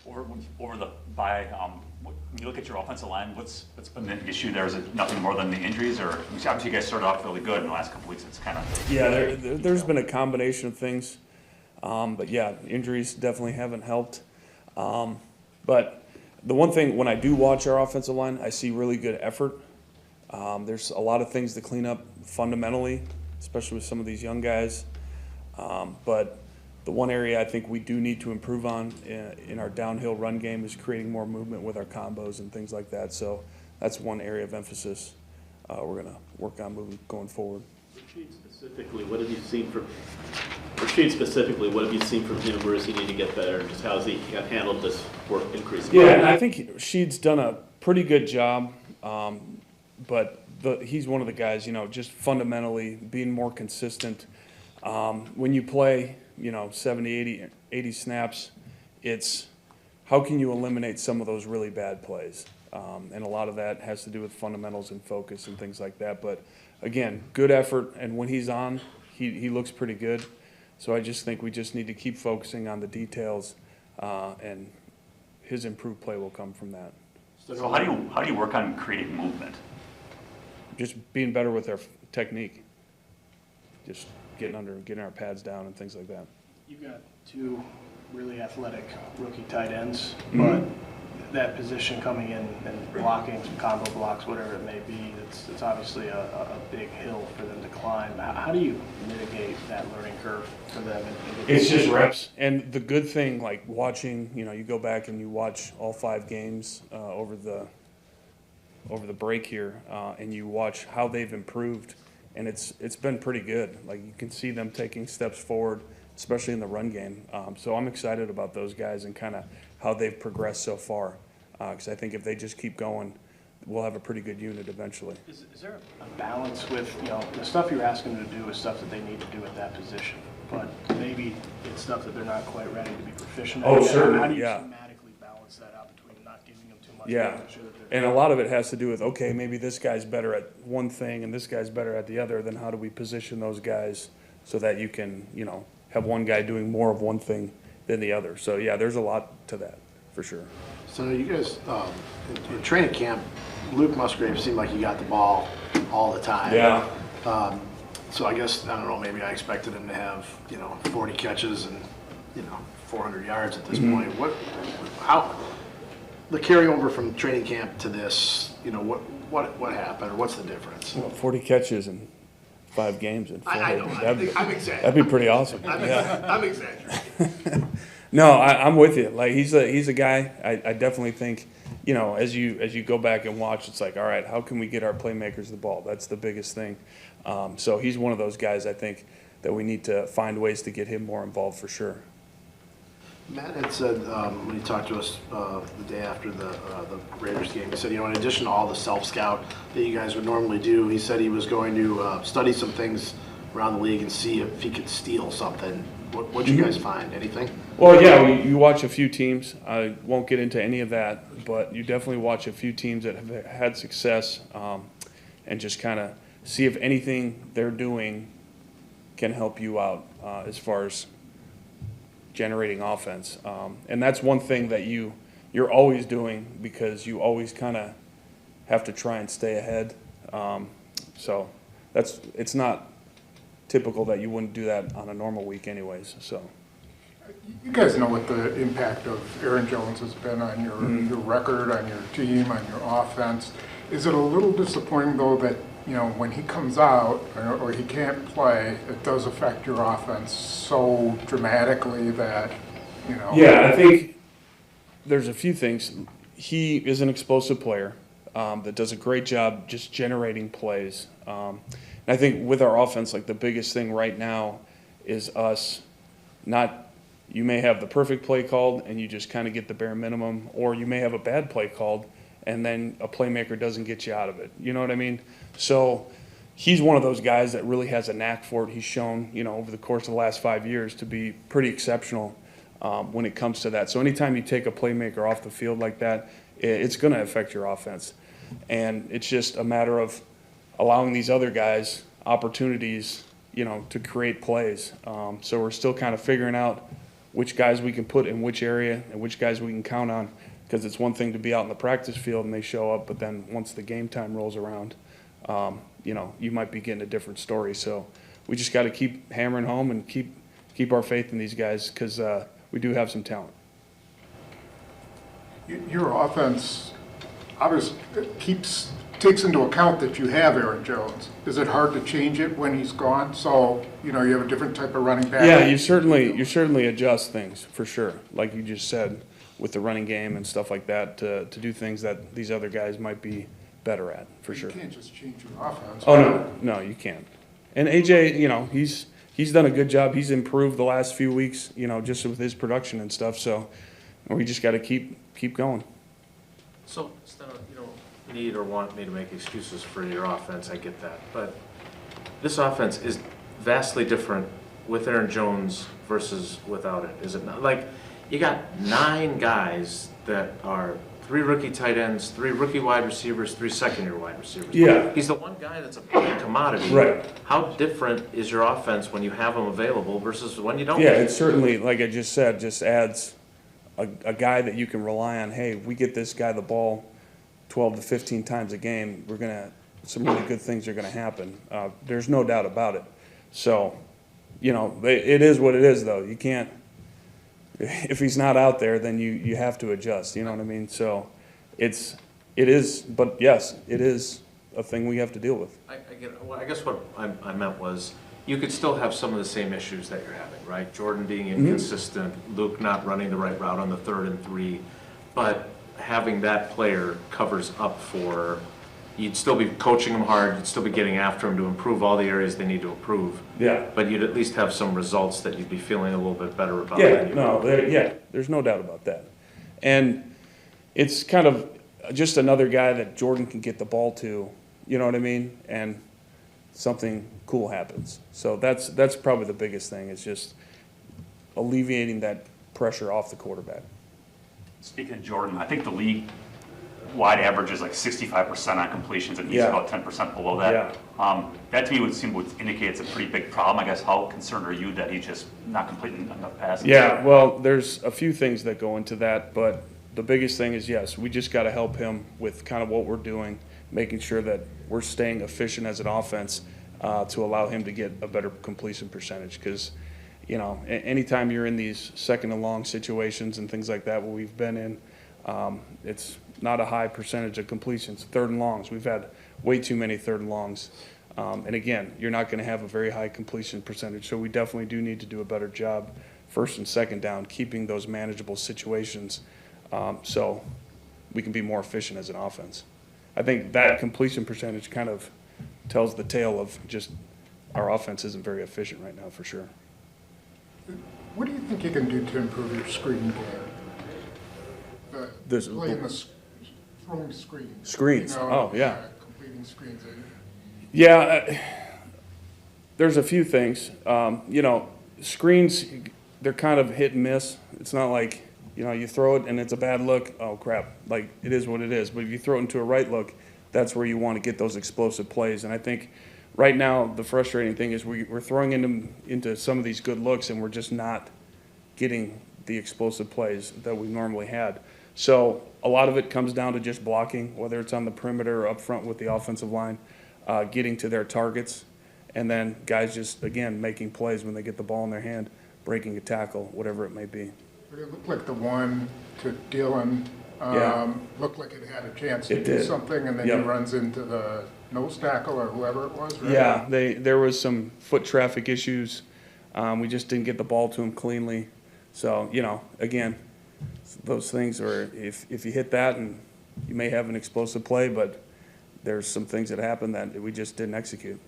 over the when you look at your offensive line, what's been the issue there? Is it nothing more than the injuries, or obviously you guys started off really good in the last couple of weeks? It's kind of there's been a combination of things, but yeah, injuries definitely haven't helped. But the one thing when I do watch our offensive line, I see really good effort. There's a lot of things to clean up fundamentally, especially with some of these young guys. But the one area I think we do need to improve on in our downhill run game is creating more movement with our combos and things like that. So that's one area of emphasis we're going to work on going forward. Rashid specifically, what have you seen from him? Where does he need to get better? Just how has he handled this work increase? Yeah, and I think Rashid's done a pretty good job, but he's one of the guys, just fundamentally being more consistent. When you play, 70, 80 snaps, it's how can you eliminate some of those really bad plays? And a lot of that has to do with fundamentals and focus and things like that. But again, good effort, and when he's on, he looks pretty good. So I just think we just need to keep focusing on the details, and his improved play will come from that. So how do you work on creating movement? Just being better with our technique. Just getting our pads down and things like that. You've got two really athletic rookie tight ends, Mm-hmm. but that position coming in and blocking, some combo blocks, whatever it may be, it's obviously a big hill for them to climb. How do you mitigate that learning curve for them? It's just reps. And the good thing, like watching, you go back and you watch all 5 games over the break here, and you watch how they've improved, and it's been pretty good. Like you can see them taking steps forward, especially in the run game. So I'm excited about those guys and kind of how they've progressed so far, because I think if they just keep going, we'll have a pretty good unit eventually. Is there a balance with, the stuff you're asking them to do is stuff that they need to do at that position, but maybe it's stuff that they're not quite ready to be proficient at? Oh, sure, How do you yeah. schematically balance that out between not giving them too much? Yeah, making sure that they're and a lot of it has to do with, okay, maybe this guy's better at one thing and this guy's better at the other, then how do we position those guys so that you can, have one guy doing more of one thing than the other. So, yeah, there's a lot to that, for sure. So you guys, in training camp, Luke Musgrave seemed like he got the ball all the time. Yeah. So I guess, I don't know, maybe I expected him to have, 40 catches and, 400 yards at this point. How, the carryover from training camp to this, what happened, or what's the difference? 40 catches in 5 games in 4 I know, I'm exaggerating. That'd be pretty awesome. I'm exaggerating. No, I'm with you. Like he's a guy. I definitely think, as you go back and watch, it's like, all right, how can we get our playmakers the ball? That's the biggest thing. So he's one of those guys I think that we need to find ways to get him more involved for sure. Matt had said when he talked to us the day after the Raiders game, he said, in addition to all the self-scout that you guys would normally do, he said he was going to study some things around the league and see if he could steal something. What'd you guys find? Anything? Well, yeah, you watch a few teams. I won't get into any of that, but you definitely watch a few teams that have had success, and just kind of see if anything they're doing can help you out as far as generating offense. And that's one thing that you're always doing because you always kind of have to try and stay ahead. So it's not typical that you wouldn't do that on a normal week anyways. So you guys know what the impact of Aaron Jones has been on your record, on your team, on your offense. Is it a little disappointing though that when he comes out or he can't play, it does affect your offense so dramatically that Yeah, I think there's a few things. He is an explosive player that does a great job just generating plays. And I think with our offense, like the biggest thing right now is us not, you may have the perfect play called and you just kind of get the bare minimum, or you may have a bad play called and then a playmaker doesn't get you out of it. You know what I mean? So he's one of those guys that really has a knack for it. He's shown, over the course of the last 5 years to be pretty exceptional when it comes to that. So anytime you take a playmaker off the field like that, it's going to affect your offense. And it's just a matter of allowing these other guys opportunities, to create plays. So we're still kind of figuring out which guys we can put in which area and which guys we can count on. Because it's one thing to be out in the practice field and they show up, but then once the game time rolls around, you might be getting a different story. So we just got to keep hammering home and keep our faith in these guys because we do have some talent. Your offense obviously takes into account that you have Aaron Jones. Is it hard to change it when he's gone? So, you have a different type of running back? Yeah, you certainly adjust things for sure, like you just said, with the running game and stuff like that to do things that these other guys might be better at, for sure. You can't just change your offense. Oh, no, you can't. And AJ, he's done a good job. He's improved the last few weeks, just with his production and stuff. So we just got to keep going. So, you don't need or want me to make excuses for your offense, I get that. But this offense is vastly different with Aaron Jones versus without it, is it not? Like, you got 9 guys that are 3 rookie tight ends, 3 rookie wide receivers, 3 second-year wide receivers. Yeah. He's the one guy that's a big commodity. Right. How different is your offense when you have him available versus when you don't? Yeah, it certainly, like I just said, just adds a guy that you can rely on. Hey, if we get this guy the ball 12 to 15 times a game, some really good things are going to happen. There's no doubt about it. So, it is what it is, though. You can't. If he's not out there, then you have to adjust. You know what I mean? So, it is. But yes, it is a thing we have to deal with. I get it. Well, I guess what I meant was you could still have some of the same issues that you're having, right? Jordan being inconsistent, Luke not running the right route on the 3rd and 3, but having that player covers up for. You'd still be coaching them hard. You'd still be getting after them to improve all the areas they need to improve. Yeah. But you'd at least have some results that you'd be feeling a little bit better about. There's no doubt about that. And it's kind of just another guy that Jordan can get the ball to, you know what I mean? And something cool happens. So that's probably the biggest thing, is just alleviating that pressure off the quarterback. Speaking of Jordan, I think the league-wide average is like 65% on completions, and he's Yeah. about 10% below that. Yeah. That to me would indicate it's a pretty big problem. I guess how concerned are you that he's just not completing enough passes? Yeah, well, there's a few things that go into that, but the biggest thing is, yes, we just got to help him with kind of what we're doing, making sure that we're staying efficient as an offense to allow him to get a better completion percentage. Because, anytime you're in these second and long situations and things like that, what we've been in, it's not a high percentage of completions. 3rd and longs, we've had way too many 3rd and longs. And again, you're not going to have a very high completion percentage. So we definitely do need to do a better job 1st and 2nd down, keeping those manageable situations so we can be more efficient as an offense. I think that completion percentage kind of tells the tale of just our offense isn't very efficient right now, for sure. What do you think you can do to improve your screen game? Throwing screens. Screens. Yeah. Completing screens. Yeah, there's a few things. Screens, they're kind of hit and miss. It's not like, you throw it and it's a bad look. Oh, crap. Like, it is what it is. But if you throw it into a right look, that's where you want to get those explosive plays. And I think right now the frustrating thing is we're throwing into some of these good looks, and we're just not getting the explosive plays that we normally had. So a lot of it comes down to just blocking, whether it's on the perimeter or up front with the offensive line, getting to their targets, and then guys just, again, making plays when they get the ball in their hand, breaking a tackle, whatever it may be. But it looked like the one to Dylan looked like it had a chance to do something, and then he runs into the nose tackle or whoever it was, right? Yeah, there was some foot traffic issues. We just didn't get the ball to him cleanly. So, again, those things are, if you hit that, and you may have an explosive play, but there's some things that happen that we just didn't execute.